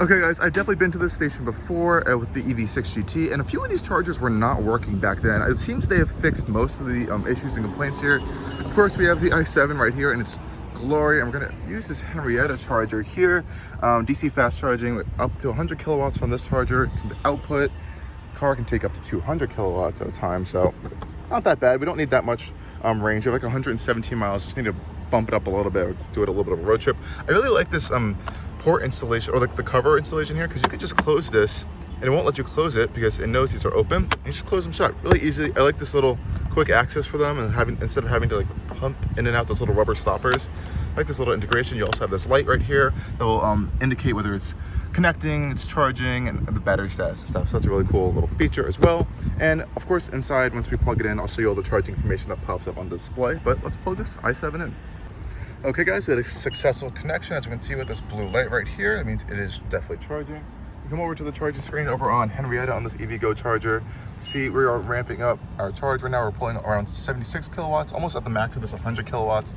Okay guys, I've definitely been to this station before with the EV6 GT, and a few of these chargers were not working back then. It seems they have fixed most of the issues and complaints here. Of course, we have the i7 right here, and it's glory. I'm gonna use this Henrietta charger here. DC fast charging with up to 100 kilowatts on this charger. Output, car can take up to 200 kilowatts at a time, so not that bad. We don't need that much range. We have like 117 miles. Just need to bump it up a little bit, do it a little bit of a road trip. I really like this port installation, or like the cover installation here, because you can just close this and it won't let you close it because it knows these are open. You just close them shut really easy. I like this little quick access for them, and instead of having to like pump in and out those little rubber stoppers, I like this little integration. You also have this light right here that will indicate whether it's connecting, it's charging, and the battery status and stuff. So that's a really cool little feature as well. And of course, inside, once we plug it in, I'll show you all the charging information that pops up on the display. But let's plug this i7 in. Okay guys, we had a successful connection. As you can see with this blue light right here, that means it is definitely charging. We come over to the charging screen over on Henrietta on this EVgo charger. See, we are ramping up our charge right now. We're pulling around 76 kilowatts, almost at the max of this 100 kilowatts.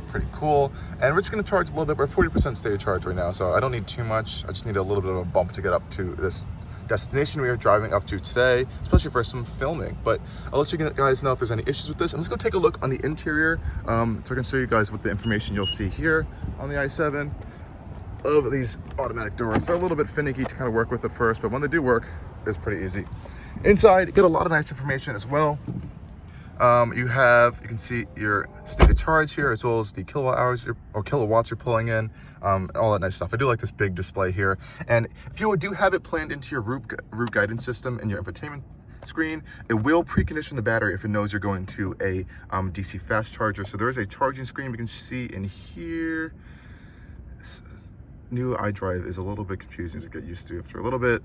Pretty cool. And we're just gonna charge a little bit. We're 40% state of charge right now, so I don't need too much. I just need a little bit of a bump to get up to this destination we are driving up to today, especially for some filming. But I'll let you guys know if there's any issues with this, and let's go take a look on the interior so I can show you guys what the information you'll see here on the i7 of these automatic doors. They're a little bit finicky to kind of work with at first, but when they do work, it's pretty easy. Inside, you get a lot of nice information as well. You can see your state of charge here, as well as the kilowatt hours or kilowatts you're pulling in, all that nice stuff. I do like this big display here. And if you do have it planned into your route guidance system and your infotainment screen, it will precondition the battery if it knows you're going to a DC fast charger. So there is a charging screen we can see in here. New iDrive is a little bit confusing to get used to after a little bit.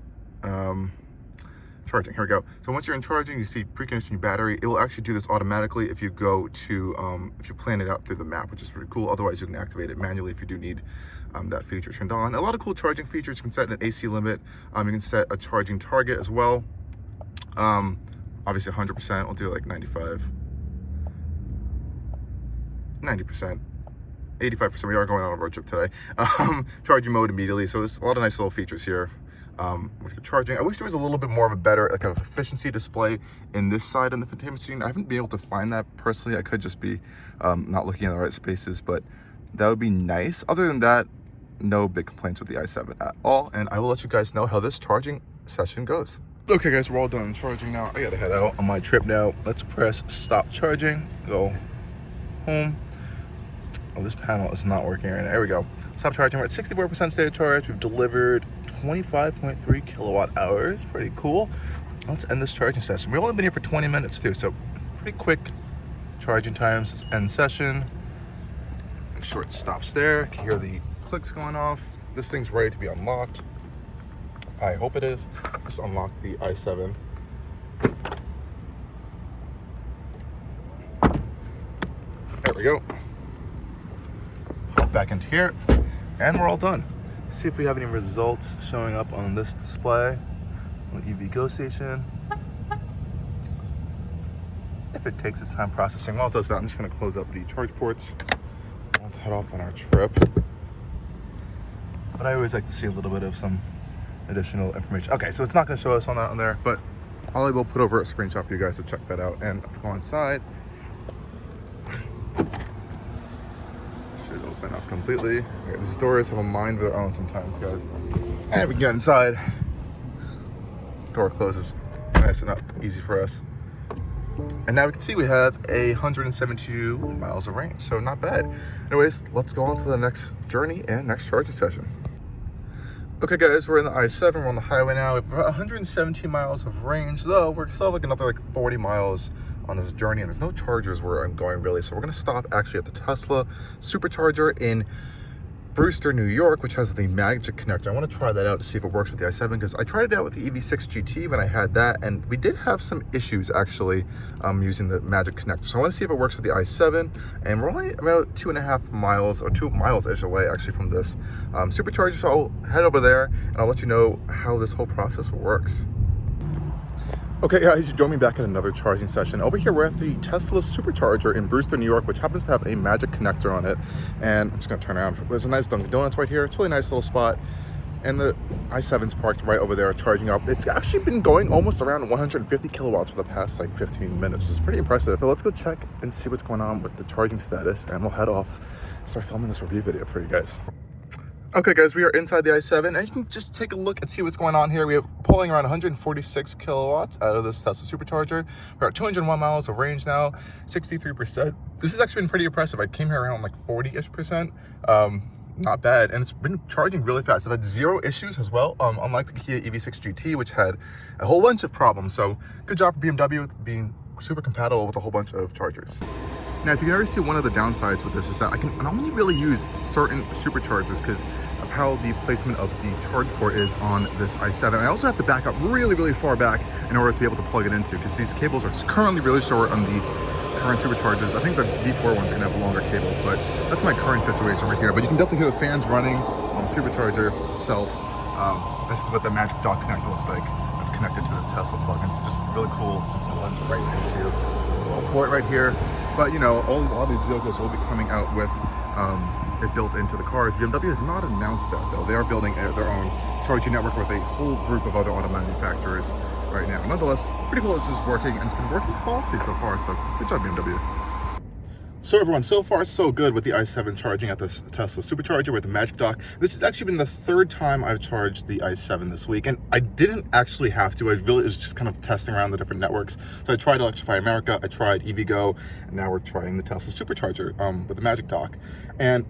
Charging, here we go. So once you're in charging, you see preconditioning battery. It will actually do this automatically if you go to, if you plan it out through the map, which is pretty cool. Otherwise, you can activate it manually if you do need that feature turned on. A lot of cool charging features. You can set an AC limit. You can set a charging target as well. Obviously 100%, we'll do like 95, 90%. 85%, we are going on a road trip today. Charging mode immediately. So there's a lot of nice little features here. With your charging. I wish there was a little bit more of a better like efficiency display in this side on the infotainment screen. I haven't been able to find that personally. I could just be not looking in the right spaces, but that would be nice. Other than that, no big complaints with the i7 at all. And I will let you guys know how this charging session goes. Okay guys, we're all done charging now. I gotta head out on my trip now. Let's press stop charging, go home. Oh, this panel is not working right now. There we go. Stop charging. We're at 64% state of charge. We've delivered 25.3 kilowatt hours. Pretty cool. Let's end this charging session. We've only been here for 20 minutes too, so pretty quick charging times. Let's end session. Make sure it stops there. You can hear the clicks going off. This thing's ready to be unlocked. I hope it is. Just unlock the i7. There we go. Hop back into here, and we're all done. Let's see if we have any results showing up on this display on the EVgo station. If it takes its time processing. While it does that, I'm just going to close up the charge ports. Let's head off on our trip. But I always like to see a little bit of some additional information. Okay, so it's not going to show us on there, but I will put over a screenshot for you guys to check that out. And if we go inside, should open up completely. Okay, these doors have a mind of their own sometimes, guys. And we can get inside. Door closes. Nice enough, easy for us. And now we can see we have 172 miles of range, so not bad. Anyways, let's go on to the next journey and next charging session. Okay guys, we're in the i7, we're on the highway now. We have about 117 miles of range, though we're still like another like 40 miles on this journey, and there's no chargers where I'm going really. So we're gonna stop actually at the Tesla supercharger in Brewster, New York, which has the magic connector. I want to try that out to see if it works with the i7, because I tried it out with the EV6 GT when I had that, and we did have some issues actually using the magic connector. So I want to see if it works with the i7, and we're only about 2.5 miles or 2 miles-ish away actually from this supercharger. So I'll head over there and I'll let you know how this whole process works. Okay guys, you join me back at another charging session. Over here we're at the Tesla supercharger in Brewster, New York, which happens to have a magic connector on it. And I'm just gonna turn around. There's a nice Dunkin' Donuts right here. It's a really nice little spot. And the i7's parked right over there charging up. It's actually been going almost around 150 kilowatts for the past like 15 minutes, which is pretty impressive. But let's go check and see what's going on with the charging status, and we'll head off and start filming this review video for you guys. Okay guys, we are inside the i7, and you can just take a look and see what's going on here. We are pulling around 146 kilowatts out of this Tesla supercharger. We're at 201 miles of range now, 63%. This has actually been pretty impressive. I came here around like 40-ish%. Not bad, and it's been charging really fast. I've had zero issues as well, unlike the Kia EV6 GT, which had a whole bunch of problems. So good job for BMW with being super compatible with a whole bunch of chargers. Now, if you can ever see, one of the downsides with this is that I can only really use certain superchargers because of how the placement of the charge port is on this i7. I also have to back up really far back in order to be able to plug it into, because these cables are currently really short on the current superchargers. I think the V4 ones are gonna have longer cables, but that's my current situation right here. But you can definitely hear the fans running on the supercharger itself. This is what the Magic Dock connector looks like. It's connected to this Tesla plug-in. It's just really cool. It's plugged right into a little port right here. But you know, all of these vehicles will be coming out with it built into the cars. BMW has not announced that though. They are building their own charging network with a whole group of other auto manufacturers right now. Nonetheless, pretty cool this is working, and it's been working flawlessly so far, so good job BMW. So everyone, so far so good with the i7 charging at this Tesla supercharger with the Magic Dock. This has actually been the third time I've charged the i7 this week, and I didn't actually have to. It was just kind of testing around the different networks. So I tried Electrify America, I tried EVgo, and now we're trying the Tesla supercharger with the Magic Dock. And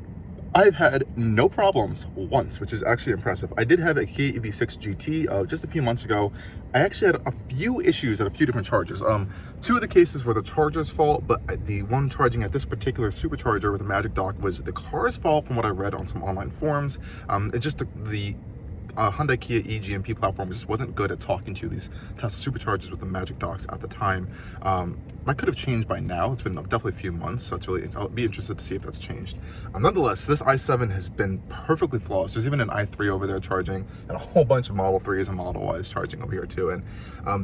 I've had no problems once, which is actually impressive. I did have a Kia EV6 GT just a few months ago. I actually had a few issues at a few different chargers. Two of the cases were the charger's fault, but the one charging at this particular supercharger with the Magic Dock was the car's fault, from what I read on some online forums. It just the Hyundai Kia eGMP platform just wasn't good at talking to these Tesla superchargers with the Magic Docks at the time. That could have changed by now. It's been definitely a few months, so I'll be interested to see if that's changed. Nonetheless, this i7 has been perfectly flawless. There's even an i3 over there charging, and a whole bunch of Model 3s and Model Ys charging over here too. And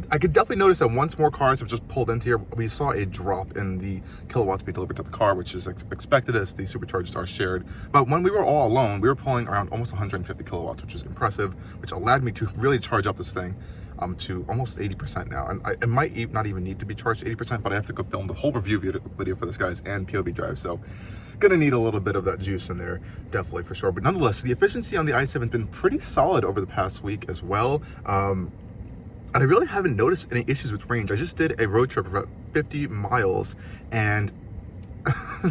I could definitely notice that once more cars have just pulled into here, we saw a drop in the kilowatts being delivered to the car, which is expected as the superchargers are shared. But when we were all alone, we were pulling around almost 150 kilowatts, which is impressive, which allowed me to really charge up this thing to almost 80% now. And it might not even need to be charged 80%, but I have to go film the whole review video for this, guys, and POV drive. So gonna need a little bit of that juice in there, definitely, for sure. But nonetheless, the efficiency on the i7 has been pretty solid over the past week as well. And I really haven't noticed any issues with range. I just did a road trip of about 50 miles, and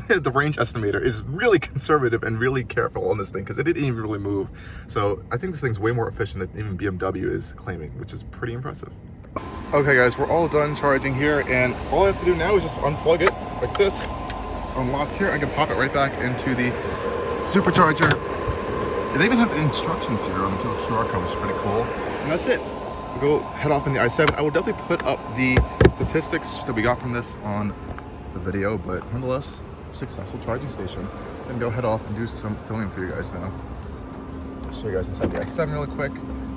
the range estimator is really conservative and really careful on this thing because it didn't even really move. So I think this thing's way more efficient than even BMW is claiming, which is pretty impressive. Okay guys, we're all done charging here, and all I have to do now is just unplug it like this. It's unlocked here. I can pop it right back into the supercharger. And they even have the instructions here on the QR code, which is pretty cool. And that's it. We'll go head off in the i7. I will definitely put up the statistics that we got from this on the video, but nonetheless, successful charging station. Then go head off and do some filming for you guys now. I'll show you guys inside the i7 really quick.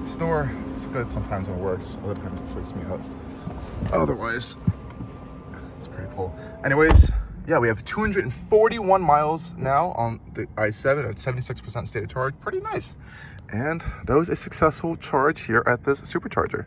Store, it's good sometimes when it works, other times it freaks me out. Otherwise, it's pretty cool. Anyways, yeah, we have 241 miles now on the i7 at 76% state of charge. Pretty nice. And that was a successful charge here at this supercharger.